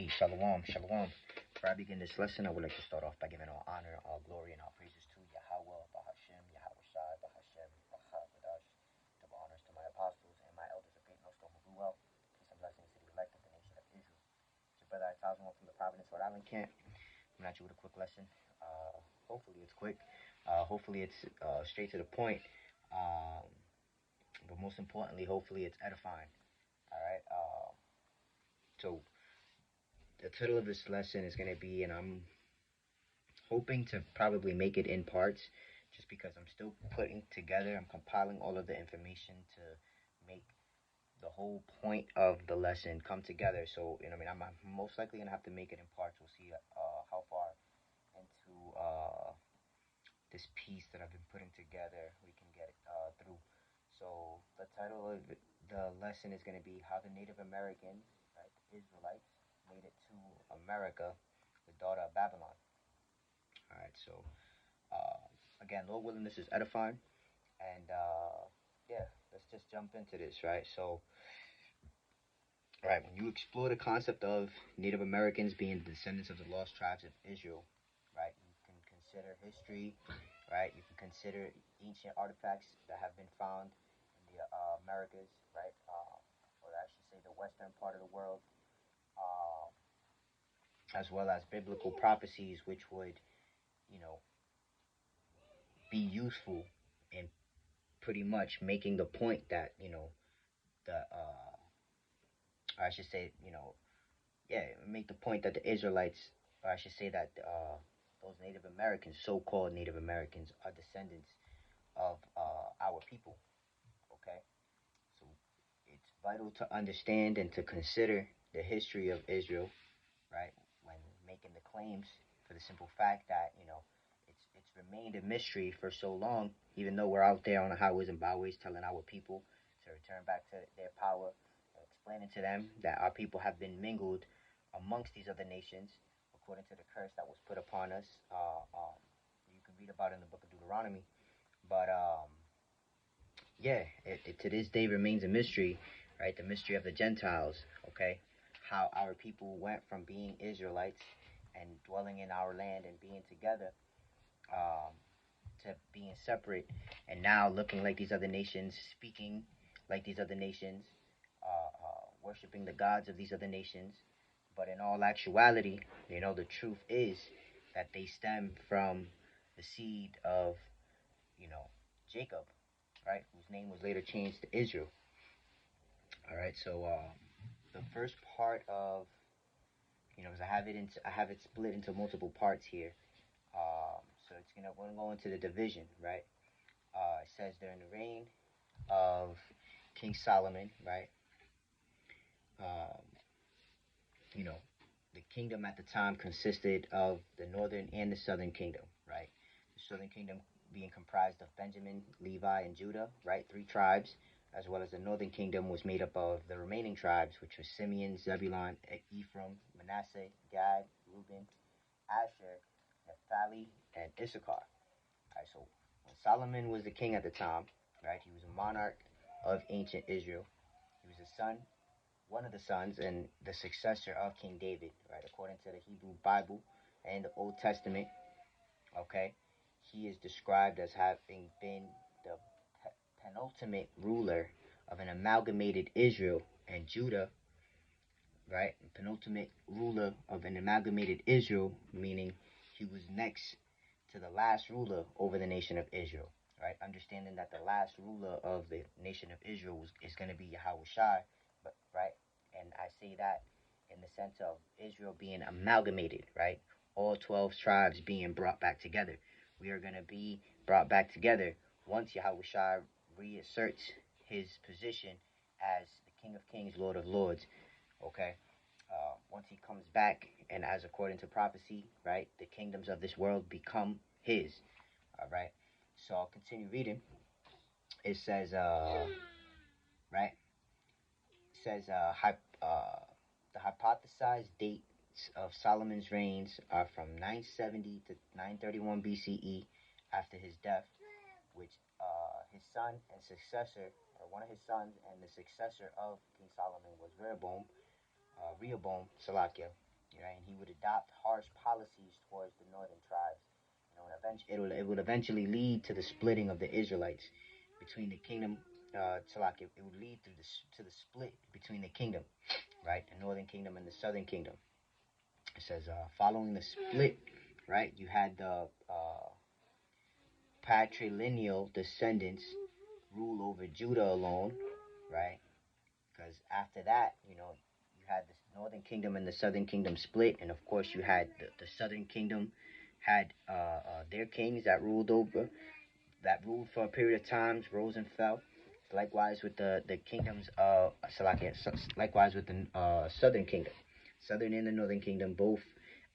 Hey, shalom, shalom. Before I begin this lesson, I would like to start off by giving all honor, all glory, and all praises to Yahweh, Bahashem, Yahweh Shai, Bahashem, Bahawadash. Double honors to my apostles and my elders of great Nostrum who grew well. Peace and blessings to the elect of the nation of Israel. It's your brother Itazwan from the Providence, Rhode Island camp. I'm at you with a quick lesson. Hopefully it's quick. Hopefully it's straight to the point. But most importantly, hopefully it's edifying. All right. So the title of this lesson is going to be, and I'm hoping to probably make it in parts just because I'm still I'm compiling all of the information to make the whole point of the lesson come together. So, I'm most likely going to have to make it in parts. We'll see how far into this piece that I've been putting together we can get through. So, the title of the lesson is going to be How the Native Americans, right, the Israelites, made it to America, the daughter of Babylon. All right, so again, Lord willing, this is edifying, and yeah, let's just jump into this, right? So, right, when you explore the concept of Native Americans being descendants of the lost tribes of Israel, right, you can consider history, right? You can consider ancient artifacts that have been found in the Americas, right, or I should say the western part of the world, uh, as well as biblical prophecies, which would, you know, be useful in pretty much making the point that the I should say make the point that the Israelites, or I should say that those Native Americans, so-called Native Americans, are descendants of our people. Okay, so it's vital to understand and to consider the history of Israel, right? When making the claims, for the simple fact that it's remained a mystery for so long, even though we're out there on the highways and byways telling our people to return back to their power, explaining to them that our people have been mingled amongst these other nations according to the curse that was put upon us. You can read about it in the book of Deuteronomy. But yeah, it to this day remains a mystery, right? The mystery of the Gentiles, okay? How our people went from being Israelites and dwelling in our land and being together um, to being separate, and now looking like these other nations, speaking like these other nations, worshiping the gods of these other nations. But in all actuality, the truth is that they stem from the seed of, you know, Jacob, right? Whose name was later changed to Israel. All right, so the first part of, because I have it split into multiple parts here. So we're gonna go into the division, right? It says during the reign of King Solomon, right? Um, you know, the kingdom at the time consisted of the northern and the southern kingdom, right? The southern kingdom being comprised of Benjamin, Levi, and Judah, right? Three tribes, as well as the northern kingdom was made up of the remaining tribes, which were Simeon, Zebulun, Ephraim, Manasseh, Gad, Reuben, Asher, Naphtali, and Issachar. All right, so when Solomon was the king at the time, right, he was a monarch of ancient Israel. He was one of the sons and the successor of King David, right? According to the Hebrew Bible and the Old Testament, okay, he is described as having been the penultimate ruler of an amalgamated Israel and Judah, right? Penultimate ruler of an amalgamated Israel, meaning he was next to the last ruler over the nation of Israel, right? Understanding that the last ruler of the nation of Israel is going to be Yahweh Shai, but right, and I say that in the sense of Israel being amalgamated, right? All 12 tribes being brought back together. We are going to be brought back together once Yahweh Shai reasserts his position as the King of Kings, Lord of Lords, okay? Once he comes back, and as according to prophecy, right, the kingdoms of this world become his. All right. So I'll continue reading. It says, right. It says, the hypothesized dates of Solomon's reigns are from 970 to 931 BCE after his death, which his son and successor, or one of his sons and the successor of King Solomon was Rehoboam, Salakia. right? And he would adopt harsh policies towards the northern tribes. And it would eventually lead to the splitting of the Israelites between the kingdom. It would lead to the split between the kingdom, right? The northern kingdom and the southern kingdom. It says, following the split, right? You had the patrilineal descendants rule over Judah alone, right? Because after that, you had the northern kingdom and the southern kingdom split, and of course, you had the southern kingdom had their kings that ruled for a period of times, rose and fell. Likewise with the kingdoms of Salakia, likewise with the southern kingdom, southern and the northern kingdom, both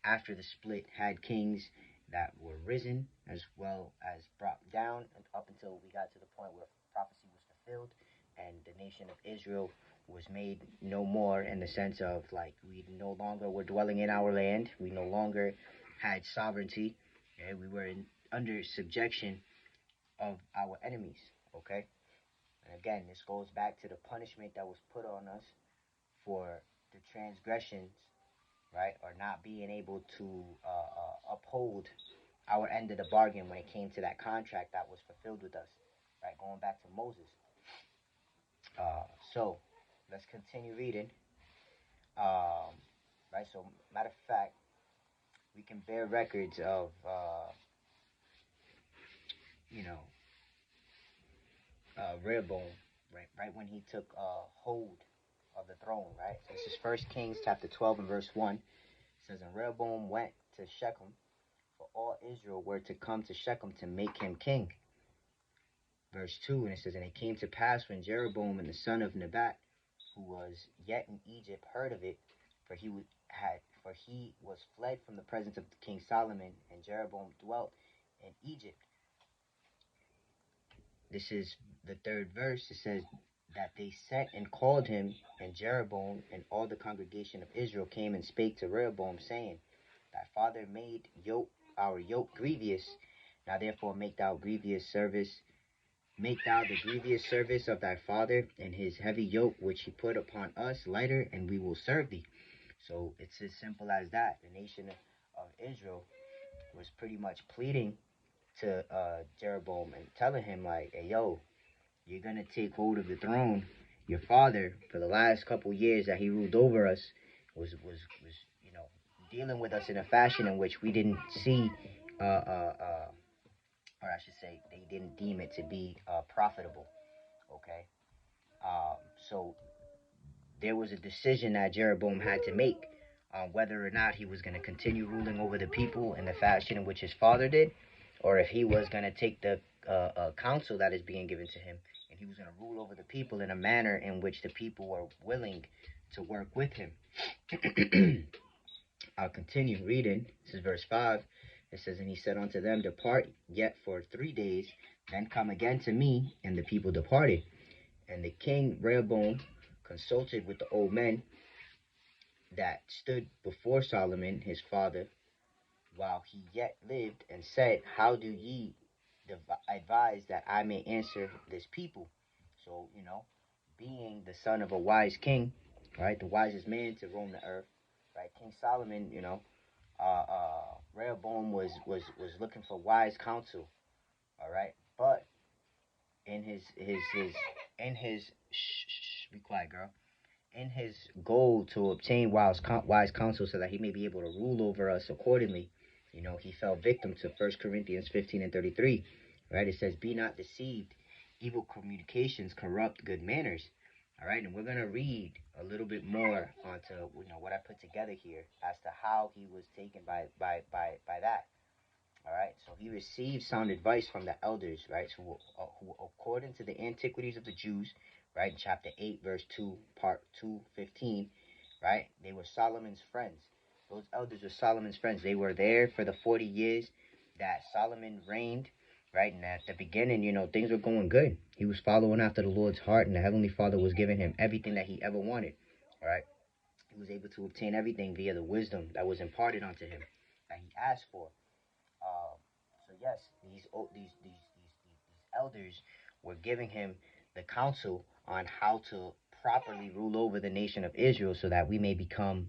after the split had kings that were risen as well as brought down up until we got to the point where prophecy was fulfilled and the nation of Israel was made no more, in the sense of like we no longer were dwelling in our land, we no longer had sovereignty, and we were under subjection of our enemies. Okay, and again, this goes back to the punishment that was put on us for the transgressions, right, or not being able to uphold our end of the bargain when it came to that contract that was fulfilled with us, right? Going back to Moses. So let's continue reading. Right. So matter of fact, we can bear records of you know Rehoboam, right when he took hold of the throne, right? So this is First Kings chapter 12 and verse 1. It says, and Rehoboam went to Shechem, for all Israel were to come to Shechem to make him king. Verse 2, and it says, and it came to pass when Jeroboam and the son of Nebat, who was yet in Egypt, heard of it, for he was fled from the presence of King Solomon, and Jeroboam dwelt in Egypt. This is the third verse. It says that they sent and called him, and Jeroboam and all the congregation of Israel came and spake to Rehoboam, saying, thy father made our yoke grievous. Now therefore make thou the grievous service of thy father, and his heavy yoke which he put upon us lighter, and we will serve thee. So it's as simple as that. The nation of Israel was pretty much pleading to Jeroboam and telling him like, hey, yo, you're going to take hold of the throne. Your father, for the last couple years that he ruled over us, was dealing with us in a fashion in which we didn't see, or I should say, they didn't deem it to be profitable. Okay, so there was a decision that Jeroboam had to make on whether or not he was going to continue ruling over the people in the fashion in which his father did, or if he was going to take the counsel that is being given to him, and he was going to rule over the people in a manner in which the people were willing to work with him. I'll continue reading. This is verse 5. It says, and he said unto them, depart yet for 3 days, then come again to me. And the people departed. And the king Rehoboam consulted with the old men that stood before Solomon his father while he yet lived, and said, how do ye advise that I may answer this people? So, being the son of a wise king, right, the wisest man to roam the earth, right, King Solomon, Rehoboam was looking for wise counsel, all right, but in his be quiet, girl, in his goal to obtain wise counsel so that he may be able to rule over us accordingly, he fell victim to 1 Corinthians 15 and 33, right? It says, be not deceived, evil communications corrupt good manners. All right, and we're going to read a little bit more onto what I put together here as to how he was taken by that. All right, so he received sound advice from the elders, right? Who according to the antiquities of the Jews, right, in chapter 8, verse 2, part 2:15, right, they were Solomon's friends. Those elders were Solomon's friends. They were there for the 40 years that Solomon reigned, right? And at the beginning, things were going good. He was following after the Lord's heart, and the Heavenly Father was giving him everything that he ever wanted, all right? He was able to obtain everything via the wisdom that was imparted unto him that he asked for. So yes, these elders were giving him the counsel on how to properly rule over the nation of Israel, so that we may become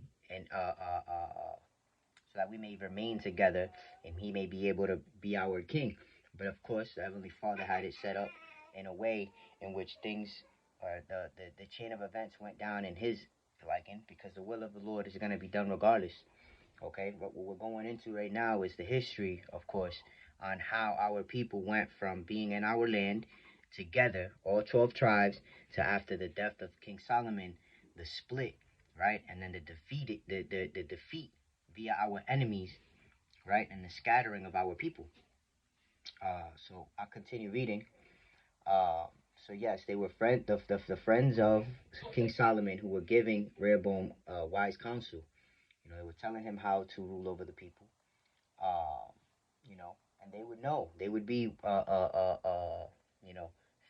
so that we may remain together and he may be able to be our king. But of course, the Heavenly Father had it set up in a way in which things, or the chain of events went down in his liking, because the will of the Lord is going to be done regardless. Okay, what we're going into right now is the history, of course, on how our people went from being in our land together, all 12 tribes, to after the death of King Solomon, the split, right? And then the defeat via our enemies, right? And the scattering of our people. So I'll continue reading. Uh, so yes, they were the friends of King Solomon who were giving Rehoboam wise counsel. They were telling him how to rule over the people. Uh, and they would know. They would be,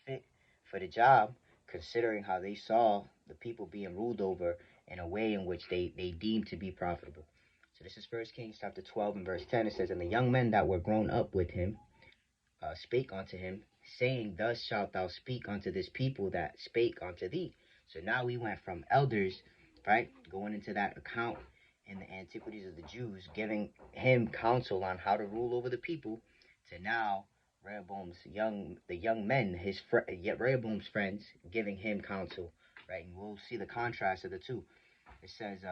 fit for the job, considering how they saw the people being ruled over in a way in which they deemed to be profitable. So this is First Kings chapter 12 and verse 10. It says, "And the young men that were grown up with him spake unto him, saying, Thus shalt thou speak unto this people that spake unto thee." So now we went from elders, right, going into that account in the antiquities of the Jews, giving him counsel on how to rule over the people, to now the young men, Rehoboam's friends, giving him counsel, right? And we'll see the contrast of the two. It says,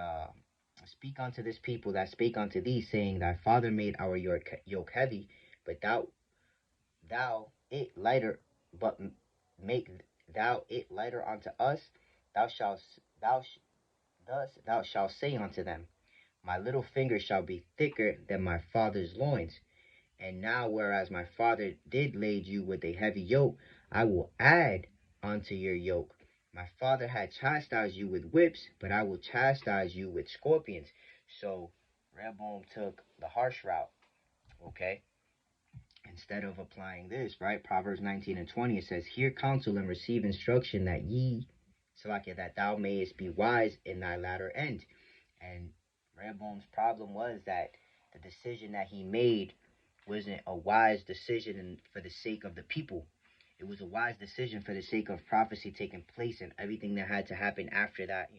"Speak unto this people that spake unto thee, saying, Thy father made our yoke heavy, but thou it lighter, but make thou it lighter unto us. Thou shalt thus thou shalt say unto them, My little finger shall be thicker than my father's loins. And now, whereas my father did lade you with a heavy yoke, I will add unto your yoke. My father had chastised you with whips, but I will chastise you with scorpions." So Rehoboam took the harsh route, okay? Instead of applying this, right? Proverbs 19 and 20, it says, "Hear counsel and receive instruction, that thou mayest be wise in thy latter end." And Rehoboam's problem was that the decision that he made wasn't a wise decision for the sake of the people. It was a wise decision for the sake of prophecy taking place and everything that had to happen after that,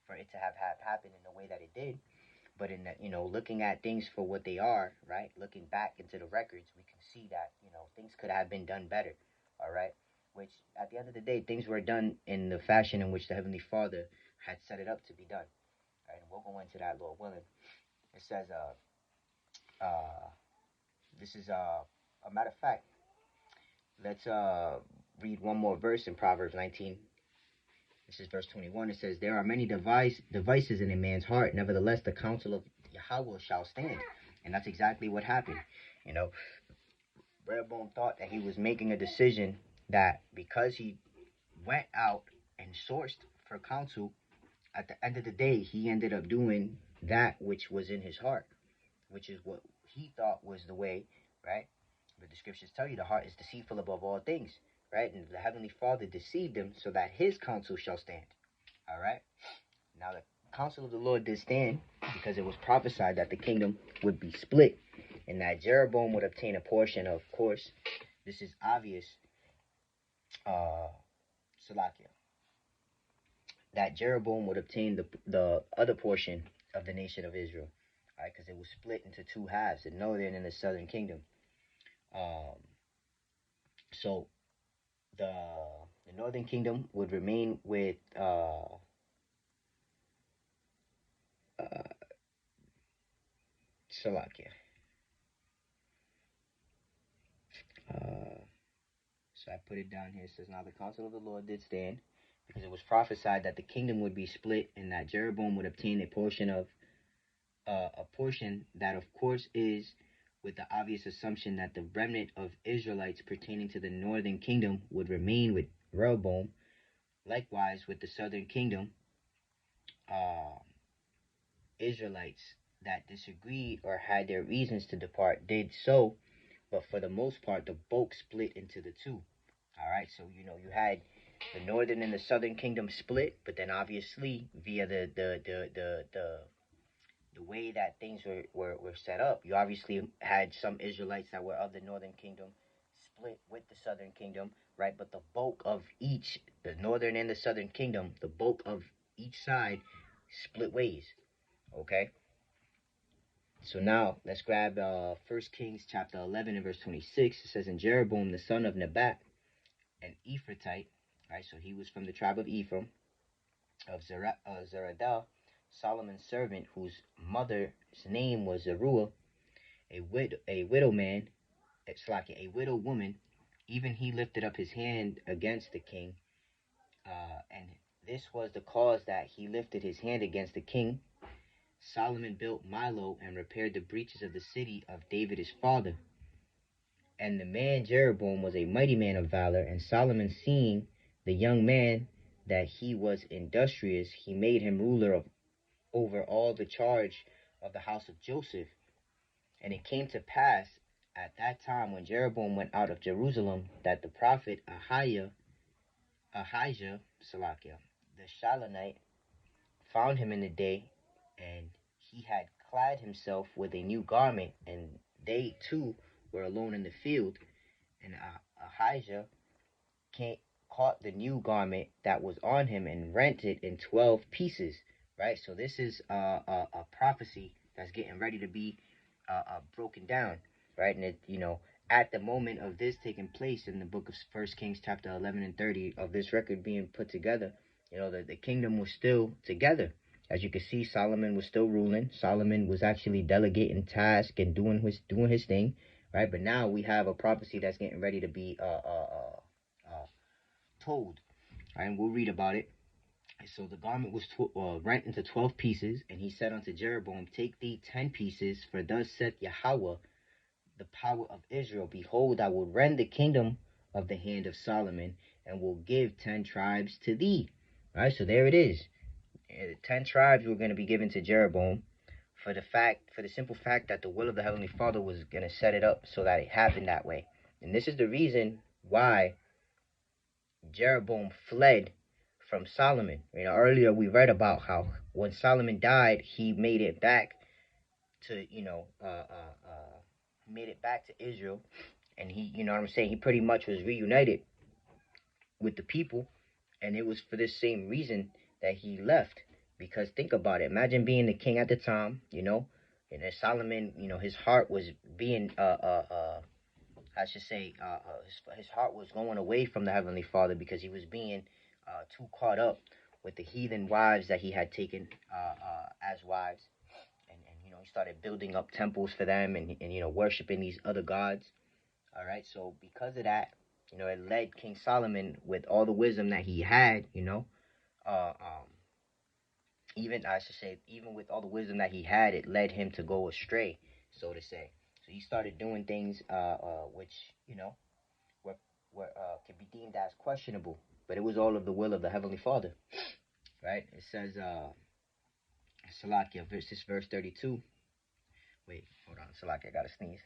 for it to have happened in the way that it did. But in that, looking at things for what they are, right? Looking back into the records, we can see that, things could have been done better, all right? Which, at the end of the day, things were done in the fashion in which the Heavenly Father had set it up to be done, right? And we'll go into that, Lord willing. It says, this is, a matter of fact, let's read one more verse in Proverbs 19. This is verse 21. It says, "There are many devices in a man's heart. Nevertheless, the counsel of Yahweh shall stand." And that's exactly what happened. You know, Rehoboam thought that he was making a decision that because he went out and sourced for counsel, at the end of the day, he ended up doing that which was in his heart, which is what he thought was the way, right? But the scriptures tell you the heart is deceitful above all things, right? And the Heavenly Father deceived him so that his counsel shall stand. All right? Now, the counsel of the Lord did stand because it was prophesied that the kingdom would be split and that Jeroboam would obtain a portion. Of course, this is obvious, Salakia, that Jeroboam would obtain the other portion of the nation of Israel, right? Because it was split into two halves, the northern and the southern kingdom. So the northern kingdom would remain with Salakia. So I put it down here. It says, "Now the counsel of the Lord did stand, because it was prophesied that the kingdom would be split, and that Jeroboam would obtain a portion that, of course, is with the obvious assumption that the remnant of Israelites pertaining to the northern kingdom would remain with Rehoboam. Likewise, with the southern kingdom, Israelites that disagreed or had their reasons to depart did so, but for the most part, the bulk split into the two. All right, so you had the northern and the southern kingdom split, but then obviously via the way that things were set up, you obviously had some Israelites that were of the northern kingdom split with the southern kingdom, right? But the bulk of each, the northern and the southern kingdom, the bulk of each side split ways, okay? So now let's grab 1 Kings chapter 11 and verse 26. It says, "And Jeroboam the son of Nebat, an Ephratite," right? So he was from the tribe of Ephraim, of Zeradah, Solomon's servant, whose mother's name was Zeruiah, a widow man, a widow woman. Even he lifted up his hand against the king, and this was the cause that he lifted his hand against the king. Solomon built Milo and repaired the breaches of the city of David his father. And the man Jeroboam was a mighty man of valor, and Solomon, seeing the young man that he was industrious, he made him ruler over all the charge of the house of Joseph. And it came to pass at that time, when Jeroboam went out of Jerusalem, that the prophet Ahijah, the Shilonite, found him in the day, and he had clad himself with a new garment, and they too were alone in the field. And Ahijah caught the new garment that was on him and rent it in 12 pieces. Right? So this is a prophecy that's getting ready to be broken down. Right? And at the moment of this taking place in the book of 1 Kings chapter 11 and 30, of this record being put together, the kingdom was still together. As you can see, Solomon was still ruling. Solomon was actually delegating tasks and doing his thing, right? But now we have a prophecy that's getting ready to be told, right? And we'll read about it. And so the garment was rent into 12 pieces, and he said unto Jeroboam, "Take thee 10 pieces, for thus saith Yahweh, the power of Israel, behold, I will rend the kingdom of the hand of Solomon, and will give 10 tribes to thee." All right, so there it is. 10 tribes were going to be given to Jeroboam for the simple fact that the will of the Heavenly Father was going to set it up so that it happened that way. And this is the reason why Jeroboam fled from Solomon. Earlier we read about how when Solomon died, he made it back to, made it back to Israel, and he, what I'm saying, he pretty much was reunited with the people, and it was for this same reason that he left. Because think about it, imagine being the king at the time, and then Solomon, his heart was being, I should say, his heart was going away from the Heavenly Father because he was being too caught up with the heathen wives that he had taken as wives, and he started building up temples for them, and worshiping these other gods. All right, so because of that, it led King Solomon, with all the wisdom that he had, uh, um, even I should say, even with all the wisdom that he had, it led him to go astray, so to say. So he started doing things which were, can be deemed as questionable, but it was all of the will of the Heavenly Father, right? It says, Salakia, verse 32. Wait, hold on, Salakia, I gotta sneeze.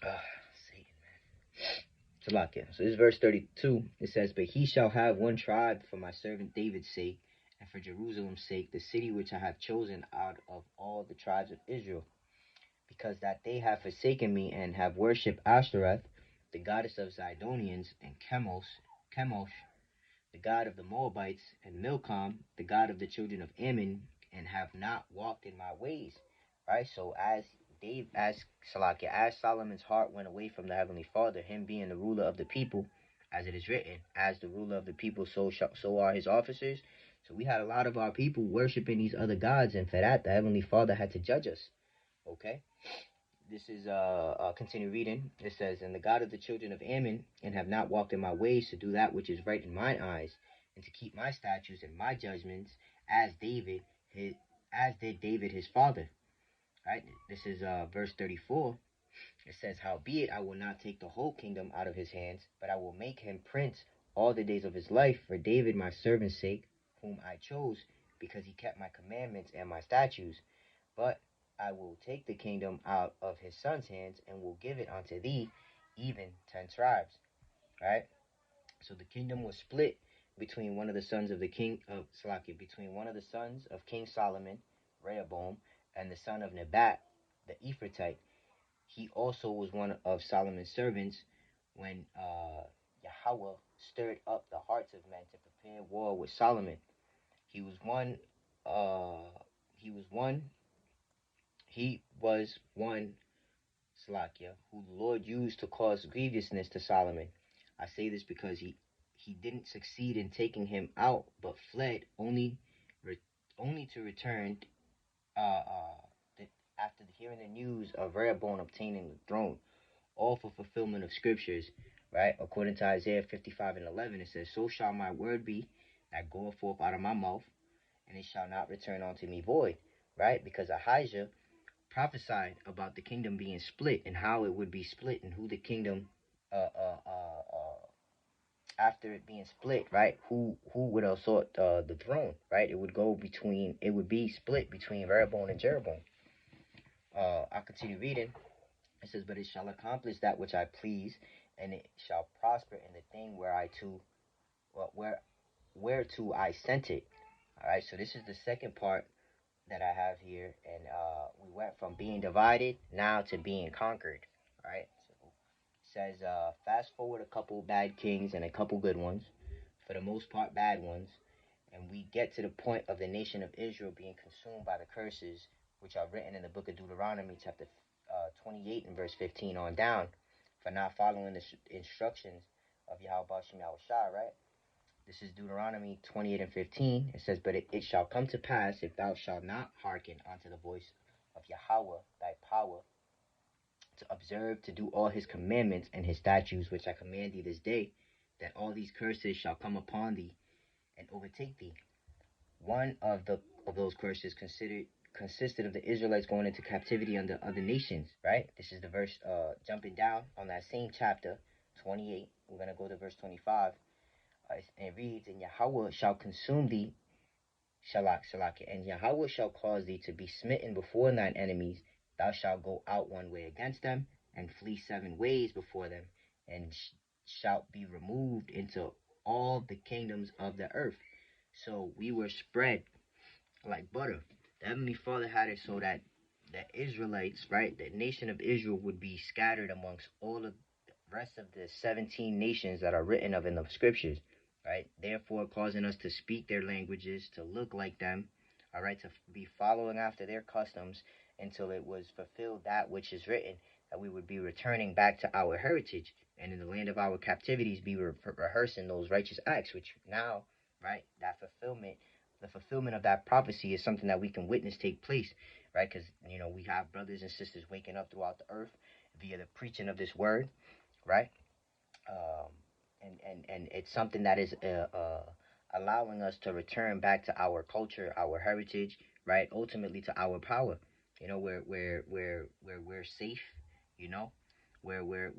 Satan, man. Salakia. So this is verse 32. It says, "But he shall have one tribe for my servant David's sake, and for Jerusalem's sake, the city which I have chosen out of all the tribes of Israel, because that they have forsaken me and have worshipped Ashtoreth, the goddess of Zidonians, and Chemosh, the god of the Moabites, and Milcom, the god of the children of Ammon, and have not walked in my ways." Right? So as Solomon's heart went away from the Heavenly Father, him being the ruler of the people, as it is written, as the ruler of the people, so are his officers. So we had a lot of our people worshiping these other gods, and for that, the Heavenly Father had to judge us. Okay? This is continue reading. It says, "And the God of the children of Ammon, and have not walked in my ways to do that which is right in mine eyes, and to keep my statutes and my judgments, as did David his father." Right. This is verse 34. It says, "Howbeit I will not take the whole kingdom out of his hands, but I will make him prince all the days of his life for David my servant's sake, whom I chose, because he kept my commandments and my statutes. But I will take the kingdom out of his son's hands, and will give it unto thee, even 10 tribes." Right? So the kingdom was split between one of the sons of the king of Salakia, between one of the sons of King Solomon, Rehoboam, and the son of Nebat, the Ephratite. He also was one of Solomon's servants when Yahweh stirred up the hearts of men to prepare war with Solomon. He was one he was one. He was one Slakia, who the Lord used to cause grievousness to Solomon. I say this because he didn't succeed in taking him out, but fled re, only to return uh, uh, after hearing the news of Rehoboam obtaining the throne, all for fulfillment of scriptures, right? According to Isaiah 55 and 11, it says, "So shall my word be that goeth forth out of my mouth, and it shall not return unto me void," right? Because Ahijah prophesied about the kingdom being split and how it would be split and who the kingdom, after it being split, right? Who would assert the throne, right? It would be split between Rehoboam and Jeroboam. I continue reading. It says, "But it shall accomplish that which I please, and it shall prosper in the thing whereto I sent it." All right. So this is the second part that I have here, and we went from being divided now to being conquered. All right. So it says, fast forward a couple bad kings and a couple good ones, for the most part bad ones, and we get to the point of the nation of Israel being consumed by the curses which are written in the book of Deuteronomy, chapter 28 and verse 15 on down, for not following the instructions of Yahweh Shem Yahushua, right? This is Deuteronomy 28 and 15. It says, "But it shall come to pass, if thou shalt not hearken unto the voice of Yahweh thy power, to observe to do all his commandments and his statutes, which I command thee this day, that all these curses shall come upon thee and overtake thee." One of those curses consisted of the Israelites going into captivity under other nations, right? This is the verse jumping down on that same chapter 28. We're going to go to verse 25. And it reads, "And Yahweh shall consume thee, Shalak, and Yahweh shall cause thee to be smitten before thine enemies. Thou shalt go out one way against them, and flee 7 ways before them, and shalt be removed into all the kingdoms of the earth." So we were spread like butter. The Heavenly Father had it so that the Israelites, right, the nation of Israel would be scattered amongst all of the rest of the 17 nations that are written of in the scriptures, right? Therefore, causing us to speak their languages, to look like them, all right, to be following after their customs until it was fulfilled that which is written, that we would be returning back to our heritage and in the land of our captivities be rehearsing those righteous acts, which now, right, that fulfillment, the fulfillment of that prophecy is something that we can witness take place, right? Because, we have brothers and sisters waking up throughout the earth via the preaching of this word, right? Um, and it's something that is allowing us to return back to our culture, our heritage, right? Ultimately to our power, where we're safe, where we're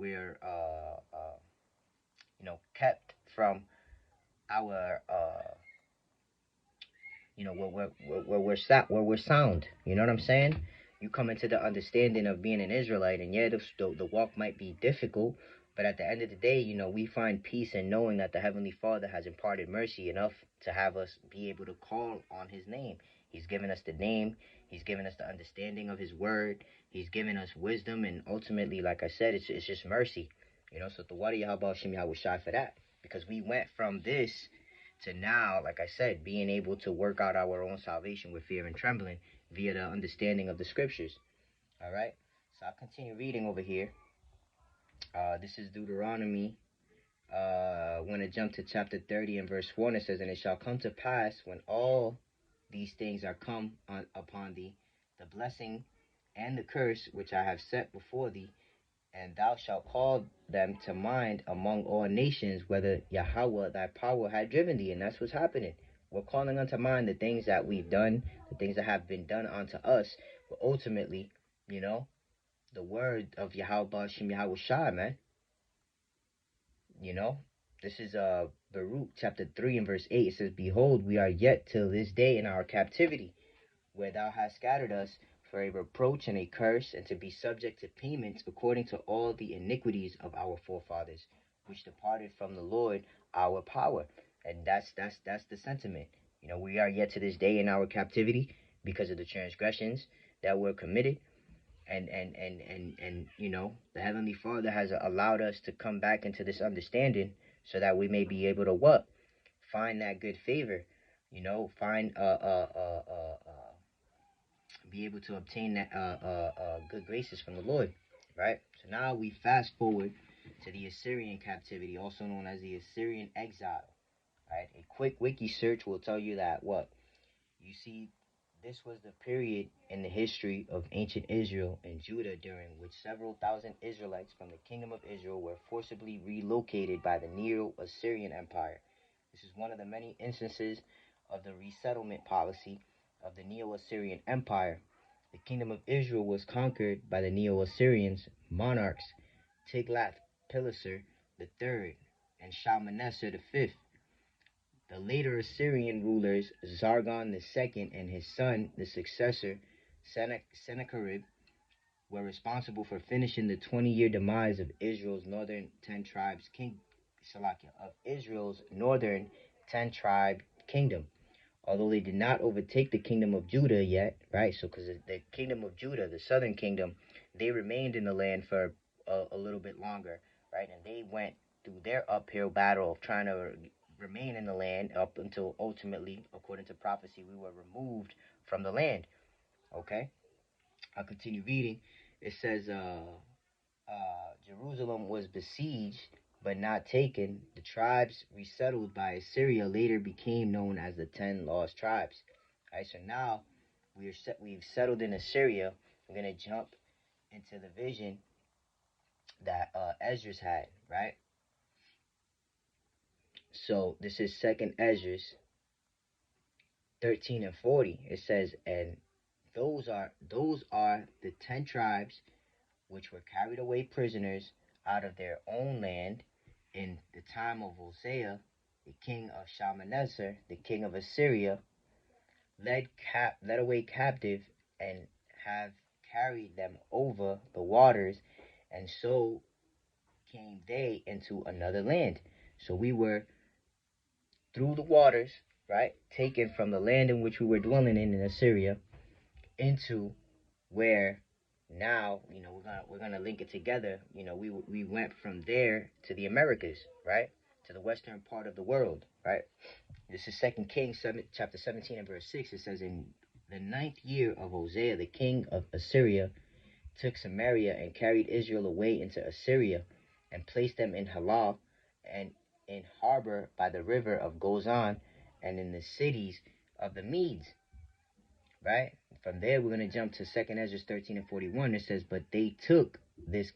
kept from our where we're sound. You know what I'm saying? You come into the understanding of being an Israelite, and yeah, the walk might be difficult, but at the end of the day, we find peace in knowing that the Heavenly Father has imparted mercy enough to have us be able to call on His name. He's given us the name. He's given us the understanding of His word. He's given us wisdom, and ultimately, like I said, it's just mercy. So the water Yahweh Shem Yahweh Shai for that, because we went from this to now, like I said, being able to work out our own salvation with fear and trembling via the understanding of the scriptures. All right. So I'll continue reading over here. This is Deuteronomy. When it jump to chapter 30 and verse 1, it says, "And it shall come to pass when all these things are come upon thee, the blessing and the curse which I have set before thee, and thou shalt call them to mind among all nations, whether Yahweh thy power had driven thee." And that's what's happening. We're calling unto mind the things that we've done, the things that have been done unto us. But ultimately, the word of Yahweh Shem Yahweh Shai, man. This is Baruch chapter 3 and verse 8. It says, "Behold, we are yet till this day in our captivity, where thou hast scattered us for a reproach and a curse, and to be subject to payments according to all the iniquities of our forefathers, which departed from the Lord our power." And that's the sentiment. We are yet to this day in our captivity because of the transgressions that were committed. And the Heavenly Father has allowed us to come back into this understanding so that we may be able to find that good favor, find be able to obtain that good graces from the Lord, right? So now we fast forward to the Assyrian captivity, also known as the Assyrian exile, right? A quick wiki search will tell you that what you see, this was the period in the history of ancient Israel and Judah during which several thousand Israelites from the kingdom of Israel were forcibly relocated by the Neo-Assyrian Empire. This is one of the many instances of the resettlement policy of the Neo-Assyrian Empire. The kingdom of Israel was conquered by the Neo-Assyrians monarchs Tiglath-Pileser III and Shalmaneser V. The later Assyrian rulers Sargon II and his son, the successor Sennacherib, were responsible for finishing the 20-year demise of Israel's northern 10 tribe kingdom. Although they did not overtake the kingdom of Judah yet, right? So, because the kingdom of Judah, the southern kingdom, they remained in the land for a little bit longer, right? And they went through their uphill battle of trying to remain in the land up until ultimately, according to prophecy, we were removed from the land. Okay, I'll continue reading. It says, Jerusalem was besieged but not taken. The tribes resettled by Assyria later became known as the 10 lost tribes. All right, so now we've settled in Assyria. We're gonna jump into the vision that Esdras had, right? So this is Second Esdras 13 and 40. It says, and those are the 10 tribes which were carried away prisoners out of their own land in the time of Hosea, the king of Shalmaneser, the king of Assyria, led away captive, and have carried them over the waters, and so came they into another land. So we were through the waters, right, taken from the land in which we were dwelling in Assyria into where now, we're gonna link it together. We went from there to the Americas, right, to the western part of the world, right. This is 2 Kings chapter 17 and verse 6. It says, in the 9th year of Hosea, the king of Assyria took Samaria and carried Israel away into Assyria and placed them in Halah and in harbor by the river of Gozan and in the cities of the Medes. Right? From there, we're going to jump to 2nd Ezra 13 and 41. It says, but they took this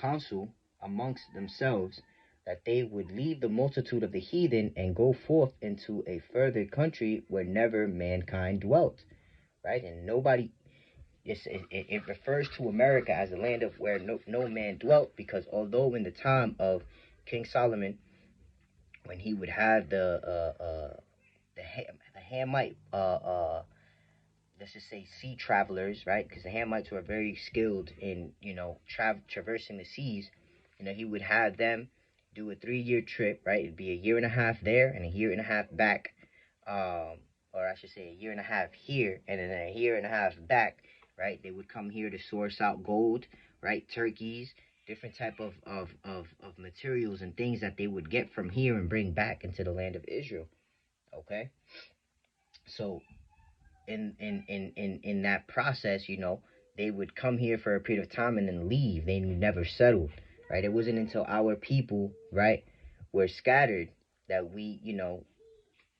counsel amongst themselves that they would leave the multitude of the heathen and go forth into a further country where never mankind dwelt. Right? And nobody, it refers to America as a land of where no man dwelt, because although in the time of King Solomon, when he would have the Hamite, let's just say sea travelers, right? Because the Hamites were very skilled in, traversing the seas. He would have them do a 3-year trip, right? It'd be a year and a half there and a year and a half back, or I should say a year and a half here and then a year and a half back, right? They would come here to source out gold, right? Turkeys, different type of materials and things that they would get from here and bring back into the land of Israel. Okay, so in that process, they would come here for a period of time and then leave. They never settled, right? It wasn't until our people, right, were scattered that we,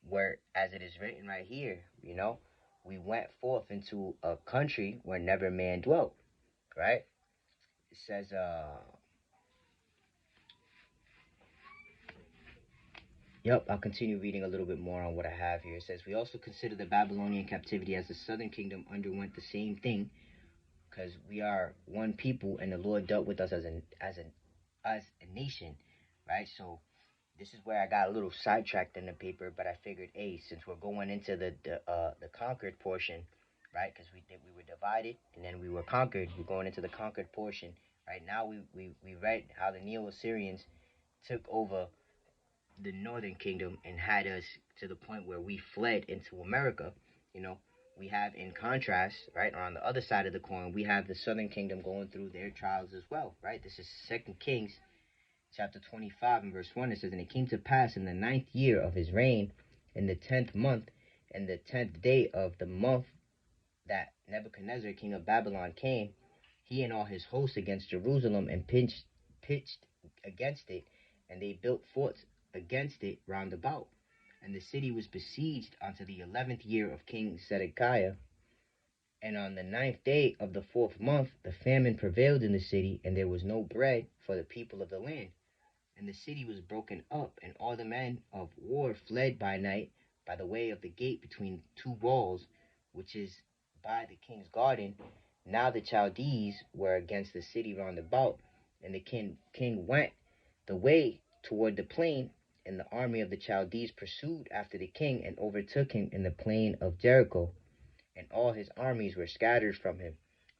were, as it is written right here, we went forth into a country where never man dwelt, right? It says, Yep, I'll continue reading a little bit more on what I have here. It says, we also consider the Babylonian captivity as the southern kingdom underwent the same thing, because we are one people and the Lord dealt with us as a nation, right? So this is where I got a little sidetracked in the paper, but I figured, hey, since we're going into the conquered portion, right? Because we were divided and then we were conquered. We're going into the conquered portion, right? Now we read how the Neo-Assyrians took over the northern kingdom and had us to the point where we fled into America. We have, in contrast, right, on the other side of the coin, we have the southern kingdom going through their trials as well, right? This is 2 Kings chapter 25 and verse 1. It says, and it came to pass in the 9th year of his reign, in the 10th month, and the 10th day of the month that Nebuchadnezzar, king of Babylon, came, he and all his hosts against Jerusalem, and pitched against it, and they built forts against it round about. And the city was besieged unto the 11th year of King Zedekiah. And on the 9th day of the 4th month, the famine prevailed in the city, and there was no bread for the people of the land. And the city was broken up, and all the men of war fled by night by the way of the gate between two walls, which is by the king's garden. Now the Chaldees were against the city round about, and the king went the way toward the plain, and the army of the Chaldees pursued after the king and overtook him in the plain of Jericho, and all his armies were scattered from him.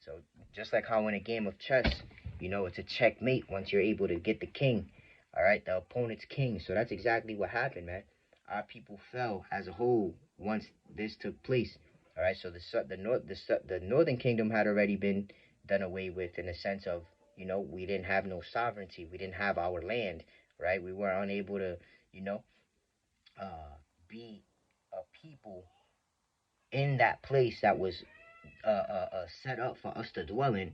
So just like how in a game of chess, it's a checkmate once you're able to get the king, all right, the opponent's king. So that's exactly what happened, man. Our people fell as a whole once this took place. All right, so the northern kingdom had already been done away with, in the sense of, we didn't have no sovereignty, we didn't have our land, right? We were unable to, be a people in that place that was set up for us to dwell in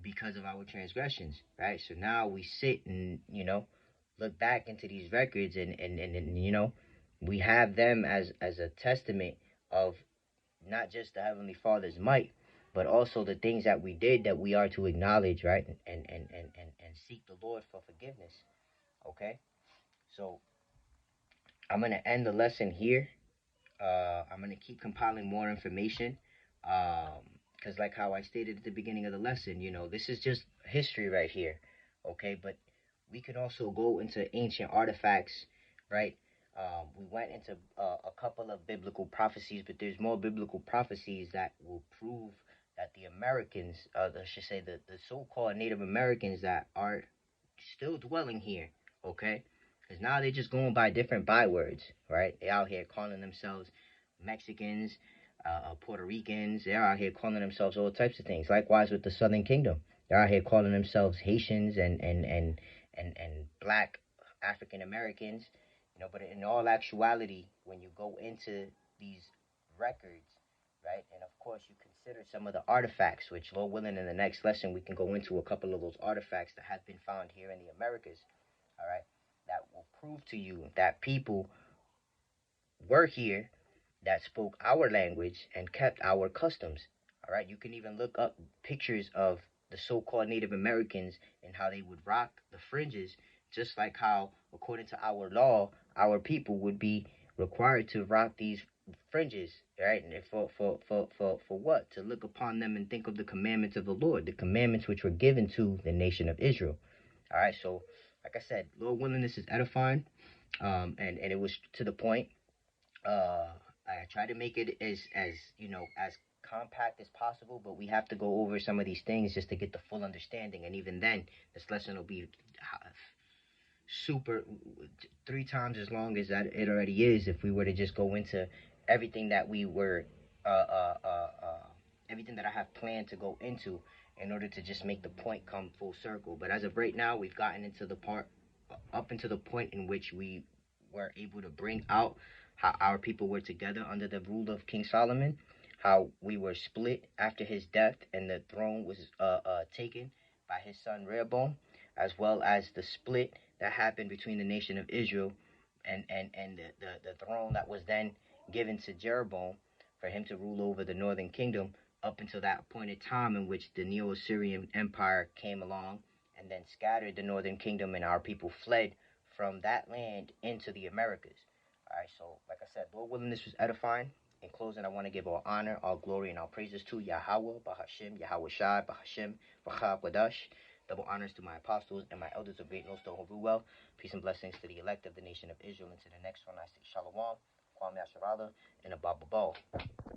because of our transgressions, right? So now we sit and, look back into these records, and we have them as a testament of not just the Heavenly Father's might, but also the things that we did that we are to acknowledge, right? And seek the Lord for forgiveness. Okay? So I'm gonna end the lesson here. I'm gonna keep compiling more information, because like how I stated at the beginning of the lesson, this is just history right here, okay? But we can also go into ancient artifacts, right? We went into a couple of biblical prophecies, but there's more biblical prophecies that will prove that the Americans, I should say the so-called Native Americans that are still dwelling here, okay? Because now they're just going by different bywords, right? They out here calling themselves Mexicans, Puerto Ricans. They're out here calling themselves all types of things. Likewise with the Southern Kingdom, they're out here calling themselves Haitians and Black African Americans. But in all actuality, when you go into these records, right, and of course you consider some of the artifacts, which Lord willing in the next lesson we can go into a couple of those artifacts that have been found here in the Americas, all right, that will prove to you that people were here that spoke our language and kept our customs. All right, you can even look up pictures of the so-called Native Americans and how they would rock the fringes, just like how, according to our law, our people would be required to rock these fringes, right? And for what? To look upon them and think of the commandments of the Lord, the commandments which were given to the nation of Israel. All right, so like I said, Lord willing, this is edifying, and it was to the point. uh I try to make it as compact as possible, but we have to go over some of these things just to get the full understanding. And even then, this lesson will be super 3 times as long as that it already is if we were to just go into everything that we were uh uh uh, uh everything that I have planned to go into in order to just make the point come full circle. But as of right now, we've gotten into the part up into the point in which we were able to bring out how our people were together under the rule of King Solomon, how we were split after his death and the throne was taken by his son Rehoboam, as well as the split that happened between the nation of Israel and the throne that was then given to Jeroboam for him to rule over the northern kingdom up until that appointed time in which the Neo-Assyrian Empire came along and then scattered the northern kingdom, and our people fled from that land into the Americas. All right, so like I said, Lord willing, this was edifying. In closing, I want to give all honor, all glory, and all praises to Yahweh, Bahashim, Yahweh Shai, Bahashim, Bachav Wadash. Double honors to my apostles and my elders of great notes to hold well. Peace and blessings to the elect of the nation of Israel. And to the next one, I say Shalom, Kwame Asherallah, and Abba Babal.